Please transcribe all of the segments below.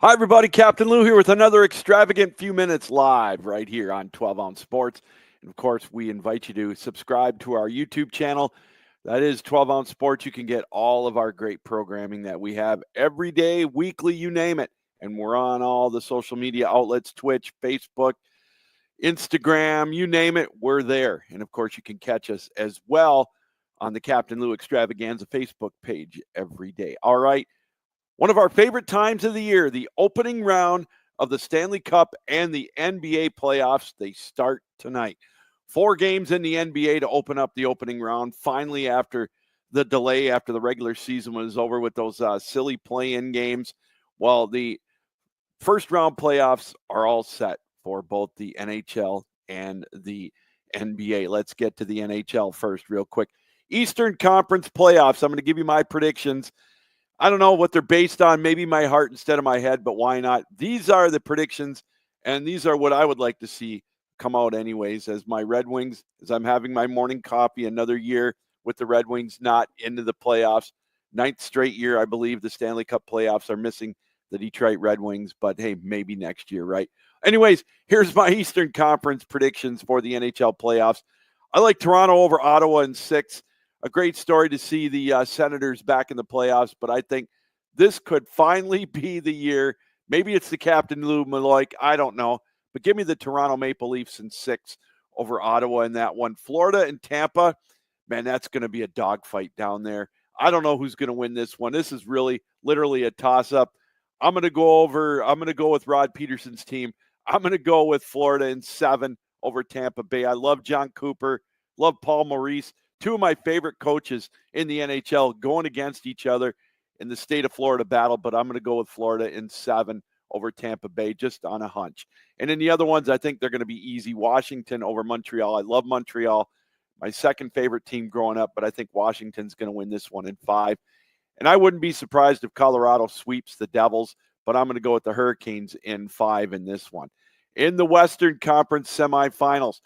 Hi, everybody. Captain Lou here with another extravagant few minutes live right here on 12 Ounce Sports. And of course, we invite you to subscribe to our YouTube channel. That is 12 Ounce Sports. You can get all of our great programming that we have every day, weekly, you name it. And we're on all the social media outlets, Twitch, Facebook, Instagram, you name it, we're there. And of course, you can catch us as well on the Captain Lou Extravaganza Facebook page every day. All right. One of our favorite times of the year, the opening round of the Stanley Cup and the NBA playoffs. They start tonight. 4 games in the NBA to open up the opening round. Finally, after the delay, after the regular season was over with those silly play-in games. Well, the first round playoffs are all set for both the NHL and the NBA. Let's get to the NHL first real quick. Eastern Conference playoffs. I'm going to give you my predictions. I don't know what they're based on, maybe my heart instead of my head, but why not? These are the predictions, and these are what I would like to see come out anyways as my Red Wings, as I'm having my morning coffee, another year with the Red Wings not into the playoffs. 9th straight year, I believe the Stanley Cup playoffs are missing the Detroit Red Wings, but hey, maybe next year, right? Anyways, here's my Eastern Conference predictions for the NHL playoffs. I like Toronto over Ottawa in 6. A great story to see the Senators back in the playoffs, but I think this could finally be the year. Maybe it's the Captain Lou Malloy, I don't know, but give me the Toronto Maple Leafs in 6 over Ottawa in that one. Florida and Tampa, man, that's going to be a dogfight down there. I don't know who's going to win this one. This is really literally a toss-up. I'm going to go with Rod Peterson's team. I'm going to go with Florida in 7 over Tampa Bay. I love John Cooper, love Paul Maurice. 2 of my favorite coaches in the NHL going against each other in the state of Florida battle, but I'm going to go with Florida in 7 over Tampa Bay, just on a hunch. And in the other ones, I think they're going to be easy. Washington over Montreal. I love Montreal, my second favorite team growing up, but I think Washington's going to win this one in 5. And I wouldn't be surprised if Colorado sweeps the Devils, but I'm going to go with the Hurricanes in 5 in this one. In the Western Conference semifinals,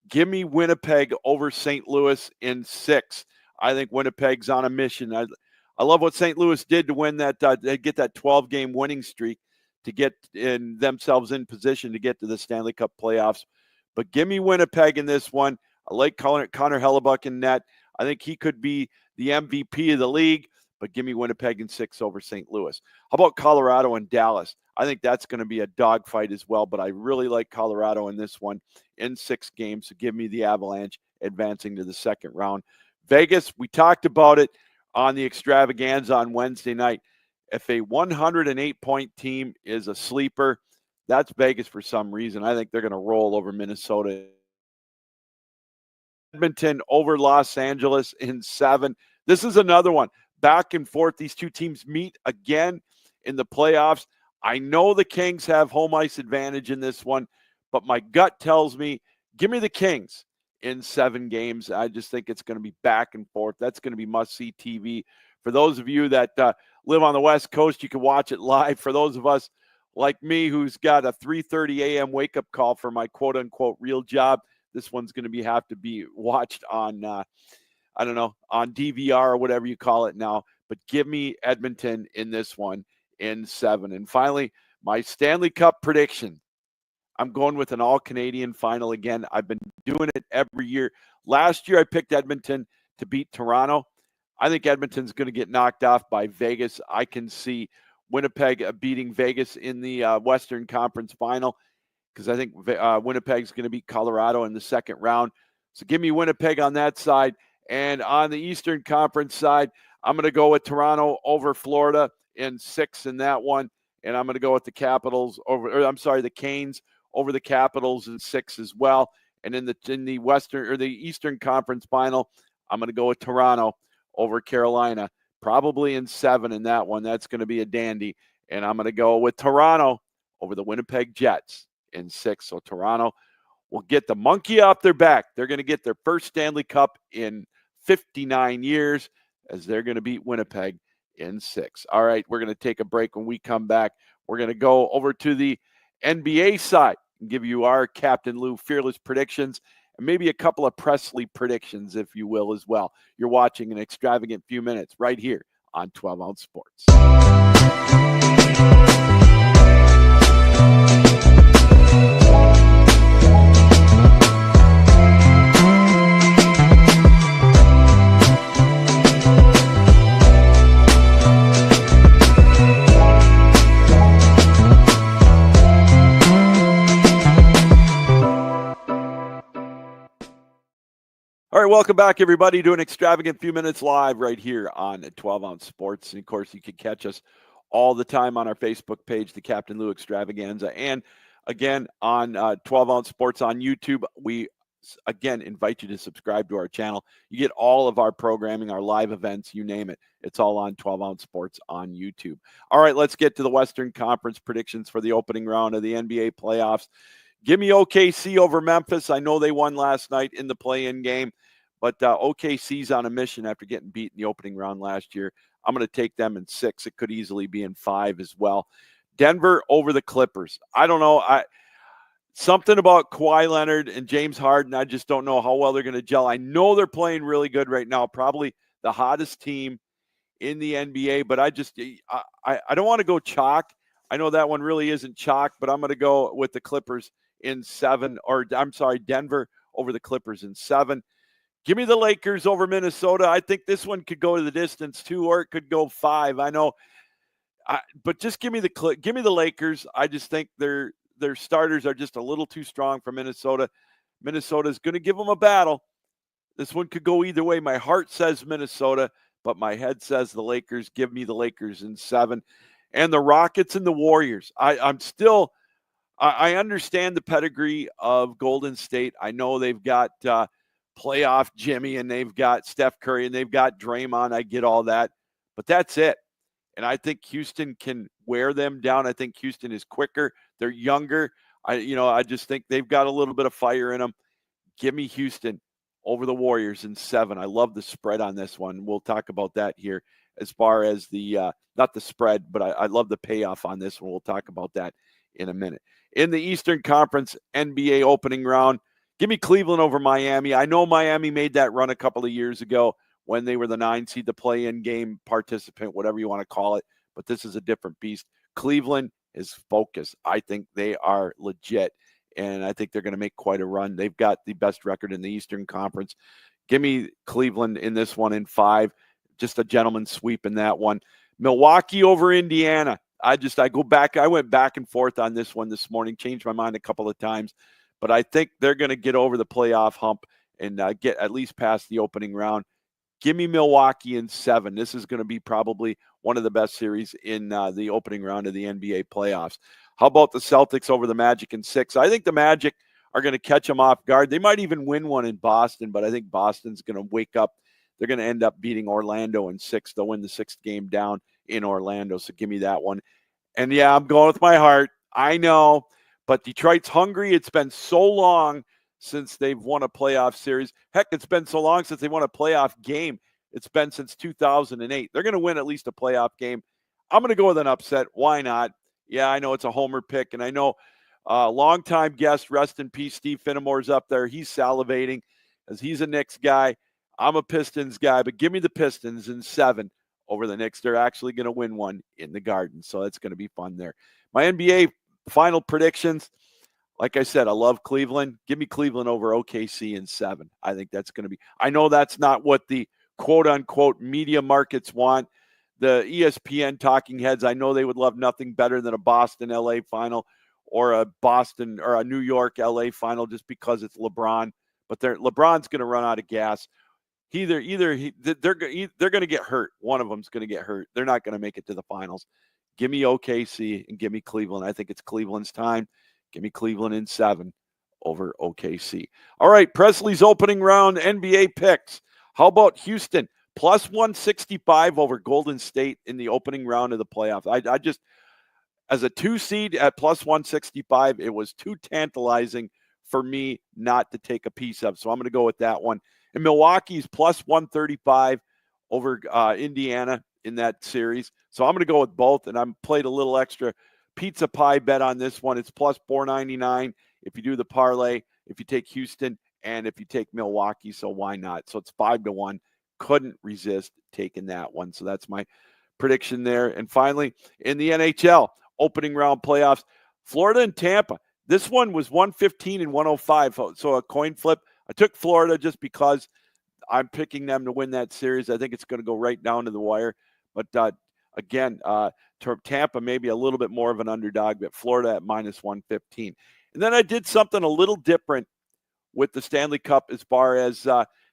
give me Winnipeg over St. Louis in 6. I think Winnipeg's on a mission. I love what St. Louis did to win that, get that 12-game winning streak to get themselves in position to get to the Stanley Cup playoffs. But give me Winnipeg in this one. I like Connor Hellebuck in net. I think he could be the MVP of the league, but give me Winnipeg in 6 over St. Louis. How about Colorado and Dallas? I think that's going to be a dogfight as well, but I really like Colorado in this one in 6 games. So give me the Avalanche advancing to the second round. Vegas, we talked about it on the extravaganza on Wednesday night. If a 108-point team is a sleeper, that's Vegas for some reason. I think they're going to roll over Minnesota. Edmonton over Los Angeles in 7. This is another one. Back and forth. These 2 teams meet again in the playoffs. I know the Kings have home ice advantage in this one, but my gut tells me, give me the Kings in 7 games. I just think it's going to be back and forth. That's going to be must-see TV. For those of you that live on the West Coast, you can watch it live. For those of us like me who's got a 3:30 a.m. wake-up call for my quote-unquote real job, this one's going to have to be watched on, on DVR or whatever you call it now. But give me Edmonton in this one in 7. And finally, my Stanley Cup prediction. I'm going with an all-Canadian final again. I've been doing it every year. Last year, I picked Edmonton to beat Toronto. I think Edmonton's going to get knocked off by Vegas. I can see Winnipeg beating Vegas in the Western Conference final because I think Winnipeg's going to beat Colorado in the second round. So give me Winnipeg on that side. And on the Eastern Conference side, I'm going to go with Toronto over Florida in 6 in that one. And I'm going to go with the the Canes over the Capitals in 6 as well. And in the Western or the Eastern Conference final, I'm going to go with Toronto over Carolina, probably in 7 in that one. That's going to be a dandy. And I'm going to go with Toronto over the Winnipeg Jets in 6. So Toronto will get the monkey off their back. They're going to get their first Stanley Cup in 59 years as they're going to beat Winnipeg in 6. All right, we're going to take a break. When we come back, we're going to go over to the NBA side and give you our Captain Lou Fearless predictions and maybe a couple of Presley predictions, if you will, as well. You're watching an extravagant few minutes right here on 12 Ounce Sports. All right, welcome back, everybody, to an extravagant few minutes live right here on 12 Ounce Sports. And of course, you can catch us all the time on our Facebook page, the Captain Lou Extravaganza, and again on 12 Ounce Sports on YouTube. We again invite you to subscribe to our channel. You get all of our programming, our live events, you name it. It's all on 12 Ounce Sports on YouTube. All right, let's get to the Western Conference predictions for the opening round of the NBA playoffs. Give me OKC over Memphis. I know they won last night in the play-in game, but OKC's on a mission after getting beat in the opening round last year. I'm going to take them in 6. It could easily be in 5 as well. Denver over the Clippers. I don't know. Something about Kawhi Leonard and James Harden, I just don't know how well they're going to gel. I know they're playing really good right now, probably the hottest team in the NBA, but I don't want to go chalk. I know that one really isn't chalk, but I'm going to go with the Clippers in 7, or I'm sorry, Denver over the Clippers in 7. Give me the Lakers over Minnesota. I think this one could go to the distance too, or it could go 5. I know, but just give me the Lakers. I just think their starters are just a little too strong for Minnesota. Minnesota's going to give them a battle. This one could go either way. My heart says Minnesota, but my head says the Lakers. Give me the Lakers in 7. And the Rockets and the Warriors. I understand the pedigree of Golden State. I know they've got playoff Jimmy, and they've got Steph Curry, and they've got Draymond. I get all that, but that's it. And I think Houston can wear them down. I think Houston is quicker. They're younger. I just think they've got a little bit of fire in them. Give me Houston over the Warriors in 7. I love the spread on this one. We'll talk about that here as far as the not the spread, but I love the payoff on this one. We'll talk about that in a minute. In the Eastern Conference NBA opening round, give me Cleveland over Miami. I know Miami made that run a couple of years ago when they were the 9 seed, the play-in game participant, whatever you want to call it. But this is a different beast. Cleveland is focused. I think they are legit, and I think they're going to make quite a run. They've got the best record in the Eastern Conference. Give me Cleveland in this one in 5. Just a gentleman's sweep in that one. Milwaukee over Indiana. I go back. I went back and forth on this one this morning, changed my mind a couple of times, but I think they're going to get over the playoff hump and get at least past the opening round. Give me Milwaukee in 7. This is going to be probably one of the best series in the opening round of the NBA playoffs. How about the Celtics over the Magic in 6? I think the Magic are going to catch them off guard. They might even win one in Boston, but I think Boston's going to wake up. They're going to end up beating Orlando in 6. They'll win the 6th game down in Orlando, so give me that one. And, yeah, I'm going with my heart. I know, but Detroit's hungry. It's been so long since they've won a playoff series. Heck, it's been so long since they won a playoff game. It's been since 2008. They're going to win at least a playoff game. I'm going to go with an upset. Why not? Yeah, I know it's a homer pick, and I know longtime guest, rest in peace, Steve Finnemore's up there. He's salivating as he's a Knicks guy. I'm a Pistons guy, but give me the Pistons in 7 over the Knicks. They're actually going to win one in the Garden, so that's going to be fun there. My NBA final predictions, like I said, I love Cleveland. Give me Cleveland over OKC in 7. I think that's going to be – I know that's not what the quote-unquote media markets want. The ESPN talking heads, I know they would love nothing better than a Boston-LA final or a Boston or a New York-LA final just because it's LeBron. But LeBron's going to run out of gas. They're going to get hurt. One of them's going to get hurt. They're not going to make it to the finals. Give me OKC and give me Cleveland. I think it's Cleveland's time. Give me Cleveland in 7 over OKC. All right, Presley's opening round NBA picks. How about Houston? Plus 165 over Golden State in the opening round of the playoffs. I just, as a 2 seed at plus 165, it was too tantalizing for me not to take a piece of. So I'm going to go with that one. And Milwaukee's plus 135 over Indiana in that series. So I'm going to go with both, and I'm played a little extra pizza pie bet on this one. It's plus 499 if you do the parlay, if you take Houston, and if you take Milwaukee. So why not? So it's 5-1. Couldn't resist taking that one. So that's my prediction there. And finally, in the NHL opening round playoffs, Florida and Tampa. This one was 115 and 105. So a coin flip. I took Florida just because I'm picking them to win that series. I think it's going to go right down to the wire. But again, Tampa maybe a little bit more of an underdog, but Florida at minus 115. And then I did something a little different with the Stanley Cup as far as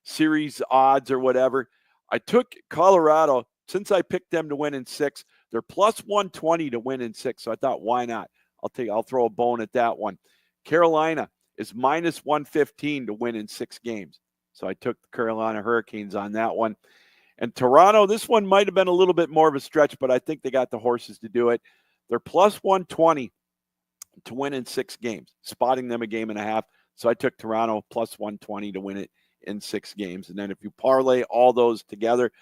series odds or whatever. I took Colorado. Since I picked them to win in 6, they're plus 120 to win in 6. So I thought, why not? I'll throw a bone at that one. Carolina is minus 115 to win in 6 games. So I took the Carolina Hurricanes on that one. And Toronto, this one might have been a little bit more of a stretch, but I think they got the horses to do it. They're plus 120 to win in 6 games, spotting them a game and a half. So I took Toronto plus 120 to win it in 6 games. And then if you parlay all those together,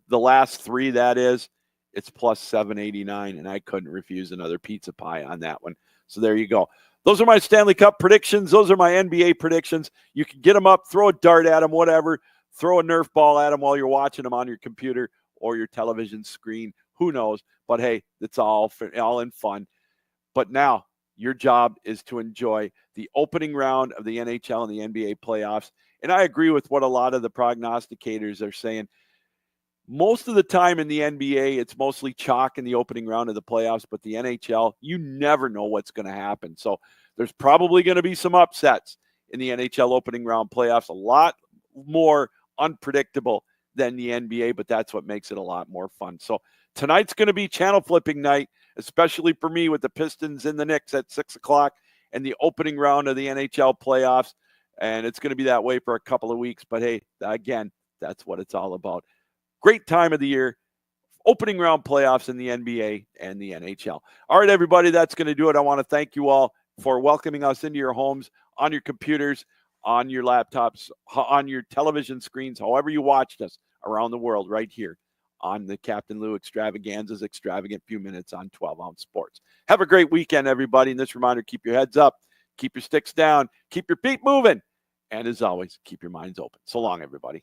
the last 3, that is, it's plus 789, and I couldn't refuse another pizza pie on that one. So there you go. Those are my Stanley Cup predictions. Those are my NBA predictions. You can get them up, throw a dart at them, whatever. Throw a Nerf ball at them while you're watching them on your computer or your television screen. Who knows? But hey, it's all in fun. But now your job is to enjoy the opening round of the NHL and the NBA playoffs. And I agree with what a lot of the prognosticators are saying. Most of the time in the NBA, it's mostly chalk in the opening round of the playoffs, but the NHL, you never know what's going to happen. So there's probably going to be some upsets in the NHL opening round playoffs, a lot more unpredictable than the NBA, but that's what makes it a lot more fun. So tonight's going to be channel flipping night, especially for me with the Pistons and the Knicks at 6 o'clock and the opening round of the NHL playoffs. And it's going to be that way for a couple of weeks. But hey, again, that's what it's all about. Great time of the year, opening round playoffs in the NBA and the NHL. All right, everybody, that's going to do it. I want to thank you all for welcoming us into your homes, on your computers, on your laptops, on your television screens, however you watched us around the world, right here on the Captain Lou Extravaganza's Extravagant Few Minutes on 12 Ounce Sports. Have a great weekend, everybody. And this reminder, keep your heads up, keep your sticks down, keep your feet moving, and as always, keep your minds open. So long, everybody.